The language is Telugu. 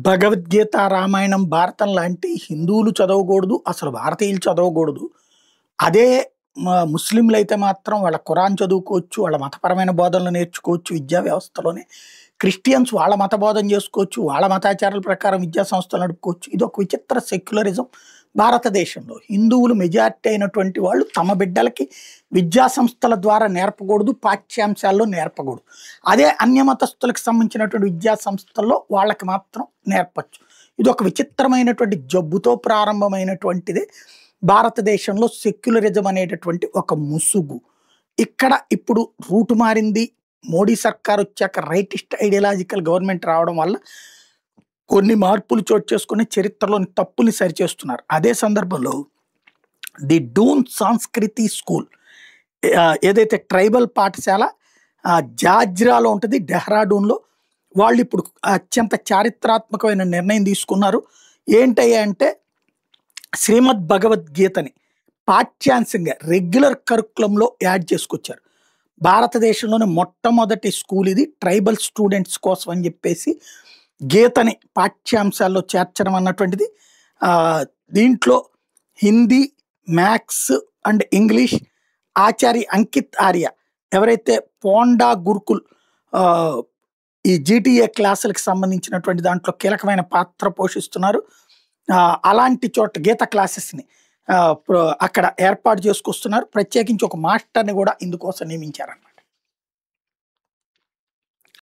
భగవద్గీత, రామాయణం, భారతం లాంటి హిందువులు చదవకూడదు. అసలు భారతీయులు చదవకూడదు. అదే ముస్లింలైతే మాత్రం వాళ్ళ ఖురాన్ చదువుకోవచ్చు. వాళ్ళ మతపరమైన బోధనలు నేర్చుకోవచ్చు విద్యా వ్యవస్థలోనే. క్రిస్టియన్స్ వాళ్ళ మత బోధన చేసుకోవచ్చు. వాళ్ళ మతాచారాల ప్రకారం విద్యా సంస్థలు నడుపుకోవచ్చు. ఇదొక విచిత్ర సెక్యులరిజం భారతదేశంలో. హిందువులు మెజారిటీ అయినటువంటి వాళ్ళు తమ బిడ్డలకి విద్యా సంస్థల ద్వారా నేర్పకూడదు, పాఠ్యాంశాల్లో నేర్పకూడదు. అదే అన్యమతస్థులకు సంబంధించినటువంటి విద్యా సంస్థల్లో వాళ్ళకి మాత్రం నేర్పచ్చు. ఇది ఒక విచిత్రమైనటువంటి జబ్బుతో ప్రారంభమైనటువంటిదే భారతదేశంలో సెక్యులరిజం అనేటటువంటి ఒక ముసుగు. ఇక్కడ ఇప్పుడు రూటు మారింది. మోడీ సర్కార్ వచ్చాక రైటిస్ట్ ఐడియాలజికల్ గవర్నమెంట్ రావడం వల్ల కొన్ని మార్పులు చోటు చేసుకుని చరిత్రలోని తప్పుల్ని సరిచేస్తున్నారు. అదే సందర్భంలో ది డూన్ సంస్కృతి స్కూల్ ఏదైతే ట్రైబల్ పాఠశాల జాజ్రాలో ఉంటుంది, డెహ్రాడూన్లో, వాళ్ళు ఇప్పుడు అత్యంత చారిత్రాత్మకమైన నిర్ణయం తీసుకున్నారు. ఏంటయ్యా అంటే శ్రీమద్ భగవద్గీతని పాఠ్యాంశంగా రెగ్యులర్ కరికులంలో యాడ్ చేసుకొచ్చారు. భారతదేశంలోనే మొట్టమొదటి స్కూల్ ఇది ట్రైబల్ స్టూడెంట్స్ కోసం అని చెప్పేసి గీతని పాఠ్యాంశాల్లో చేర్చడం అన్నటువంటిది. దీంట్లో హిందీ, మ్యాథ్స్ అండ్ ఇంగ్లీష్ ఆచార్య అంకిత్ ఆర్య ఎవరైతే పోండా గురుకుల్ ఈ జీటీఏ క్లాసులకు సంబంధించినటువంటి దాంట్లో కీలకమైన పాత్ర పోషిస్తున్నారు. అలాంటి చోట గీత క్లాసెస్ని అక్కడ ఏర్పాటు చేసుకొస్తున్నారు. ప్రత్యేకించి ఒక మాస్టర్ని కూడా ఇందుకోసం నియమించారన్నమాట.